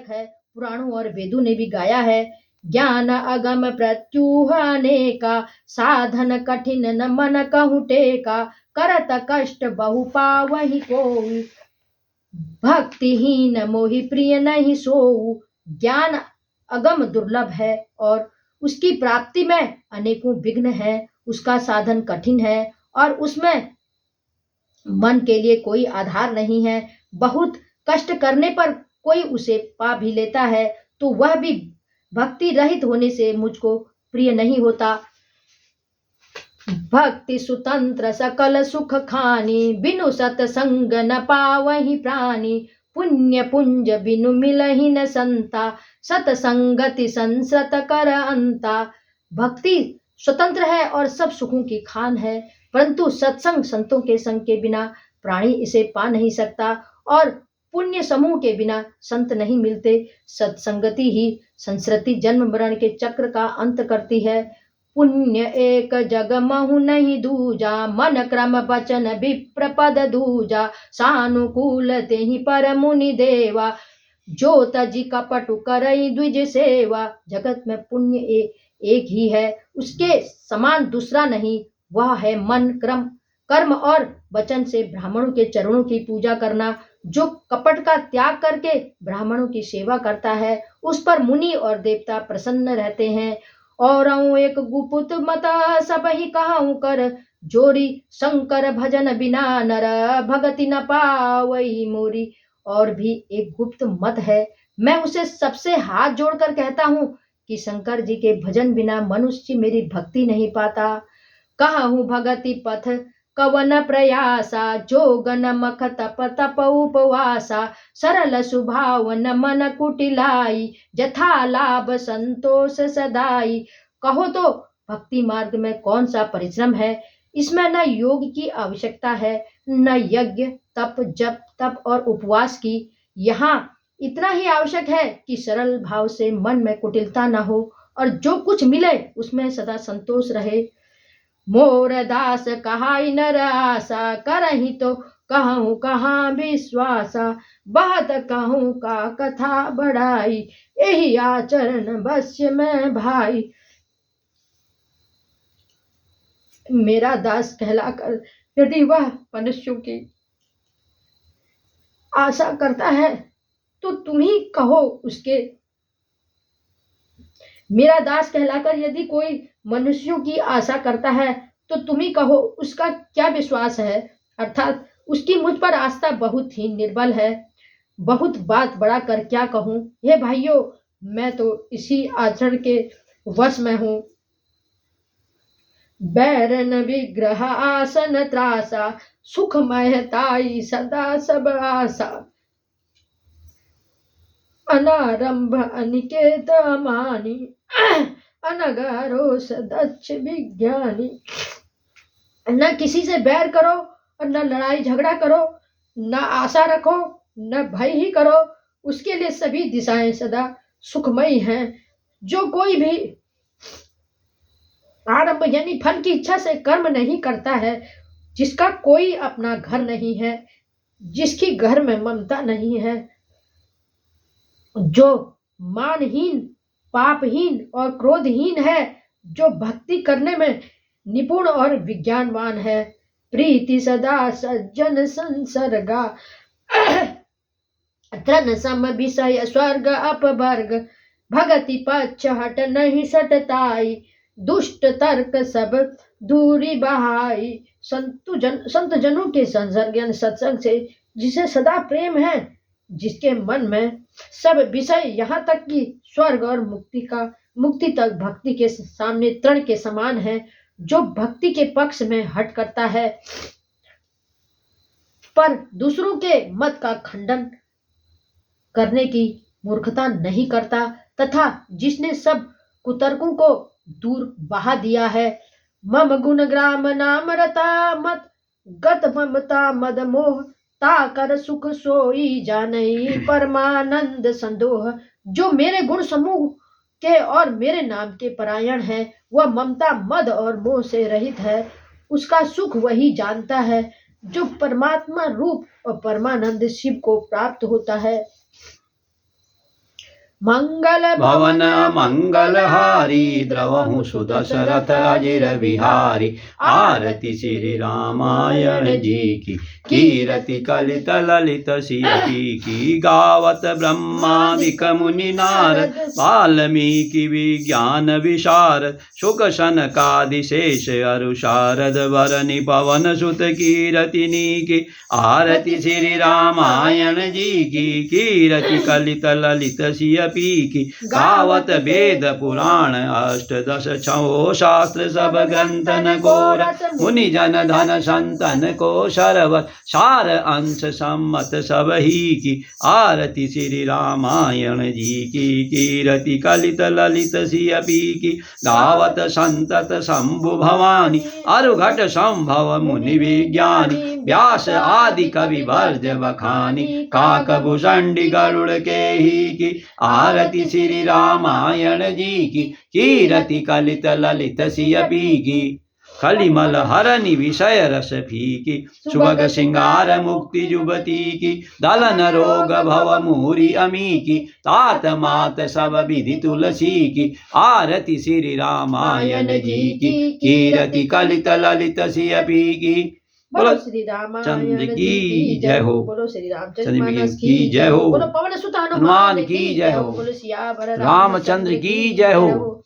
कारक है, पुराणों और वेदों ने भी गाया है। ज्ञान अगम प्रत्युहने का, साधन कठिन न मन कहु टेका, करत कष्ट बहु पावहि कोई, भक्तिहीन मोहि प्रिय नहीं सोऊ। ज्ञान अगम दुर्लभ है और उसकी प्राप्ति में अनेकों विघ्न है, उसका साधन कठिन है और उसमें मन के लिए कोई आधार नहीं है। बहुत कष्ट करने पर कोई उसे पा भी लेता है तो वह भी भक्ति रहित होने से मुझको प्रिय नहीं होता। भक्ति सुतंत्र सकल सुख खानी, बिनु सतसंग न पावहि प्राणी, पुण्य पुंज बिनु मिलहि न संता, सतसंगति संसत कर अंता। भक्ति स्वतंत्र है और सब सुखों की खान है, परंतु सत्संग संतों के संग के बिना प्राणी इसे पा नहीं सकता और पुण्य समूह के बिना संत नहीं मिलते। सत्संगति ही संसृति जन्म मरण के चक्र का अंत करती है। पुण्य एक जग महु नहीं दूजा, मन क्रम बचन विप्र पद दूजा, सानुकूल तेहि पर मुनि देवा, जो तजी कपटु करई द्विज सेवा। जगत में पुण्य एक ही है, उसके समान दूसरा नहीं, वह है मन कर्म और वचन से ब्राह्मणों के चरणों की पूजा करना। जो कपट का त्याग करके ब्राह्मणों की सेवा करता है उस पर मुनि और देवता प्रसन्न रहते हैं। और एक गुप्त मत सब ही कहूँ कर, जोरी शंकर भजन बिना नर, भगति न पावई मोरी। और भी एक गुप्त मत है, मैं उसे सबसे हाथ जोड़कर कहता हूँ कि शंकर जी के भजन बिना मनुष्य मेरी भक्ति नहीं पाता। कहूँ भगति पथ कवन प्रयासा, जोगन मख तप तप उपवासा, सरल सुभावन मन कुटिलाई, जथा लाभ संतोष सदाई। कहो तो भक्ति मार्ग में कौन सा परिश्रम है, इसमें न योग की आवश्यकता है, न यज्ञ तप जप तप और उपवास की। यहाँ इतना ही आवश्यक है कि सरल भाव से मन में कुटिलता न हो और जो कुछ मिले उसमें सदा संतोष रहे। मोर दास कहाई नर आशा, करही तो कहूँ कहाँ विश्वासा, बहुत कहूँ का कथा बढ़ाई, यही आचरण बस्य में भाई। मेरा दास कहलाकर यदि वह मनुष्यों की आशा करता है तो तुम ही कहो उसके। मेरा दास कहलाकर यदि कोई मनुष्यों की आशा करता है तो तुम ही कहो उसका क्या विश्वास है, अर्थात उसकी मुझ पर आस्था बहुत ही निर्बल है। बहुत बात बड़ा कर क्या कहूँ, हे भाइयों, मैं तो इसी आचरण के वश में हूँ। बैरन विग्रह आसन त्रासा, सुख महताई सदा सब आशा, अनारंभ अनिकेत अमानी, अनगारोस दक्ष विज्ञानी। न किसी से बैर करो और न लड़ाई झगड़ा करो, न आशा रखो न भय ही करो, उसके लिए सभी दिशाएं सदा सुखमयी हैं। जो कोई भी आरंभ यानी फल की इच्छा से कर्म नहीं करता है, जिसका कोई अपना घर नहीं है, जिसकी घर में ममता नहीं है, जो मानहीन पापहीन और क्रोधहीन है, जो भक्ति करने में निपुण और विज्ञानवान है, प्रीति सदा सज्जन संसर्गा, तन सम विषय स्वर्ग अपवर्ग, भगति पक्ष हट नहीं सटताई, दुष्ट तर्क सब दूरी बहाई। संत जनों के संसर्ग यानी सत्संग से जिसे सदा प्रेम है, जिसके मन में सब विषय यहाँ तक कि स्वर्ग और मुक्ति तक भक्ति के सामने तृण के समान है, जो भक्ति के पक्ष में हट करता है पर दूसरों के मत का खंडन करने की मूर्खता नहीं करता, तथा जिसने सब कुतर्कों को दूर बहा दिया है। मम गुण ग्राम नाम रता मत, गत ममता मद मोह, ताकर सुख सोई जानई परमानंद संदोह। जो मेरे गुण समूह के और मेरे नाम के परायण है, वह ममता मद और मोह से रहित है, उसका सुख वही जानता है जो परमात्मा रूप और परमानंद शिव को प्राप्त होता है। मंगल भवन मंगलहारी द्रवहु सुदशरथ अजिर विहारी। आरती श्री रामायण जी की कीरति कलित ललित सियपी की। गावत ब्रह्मादिक मुनि नारद वाल्मीकि विज्ञान विशारद। शुक सनकादिशेष अरु शारद वरनि पवन सुत कीरतिनी की। आरती श्री रामायण जी की कीरति कलित ललित सियपी की। गावत वेद पुराण अष्टदश छो शास्त्र सब ग्रंथन को रस। मुनि जन धन संतन को शरवत सार अंश सम्मत सब ही की। आरती श्री रामायण जी की कीरति कलित ललित सियपी की। गावत संतत शंभु भवानी अरुघट संभव मुनि विज्ञानी। व्यास आदि कवि वर्ज बखानी काकभूषणी गरुड़ के ही की। आरती श्री रामायण जी की कीरति कलित ललित सियपी की। खलिमल हरनि विषय रस फीकी सुभग सिंगार मुक्ति युवती की। दलन रोग भव मूरी अमी की तात मात सब विधि तुलसी की। आरती श्री रामायण जी की कीरति कलित ललित सियपी की। बोलो श्री रामचंद्र की जय हो। बोलो श्री रामचंद्र की जय हो। बोलो पवन सुत हनुमान की जय हो। बोलो सियावर रामचंद्र की जय हो।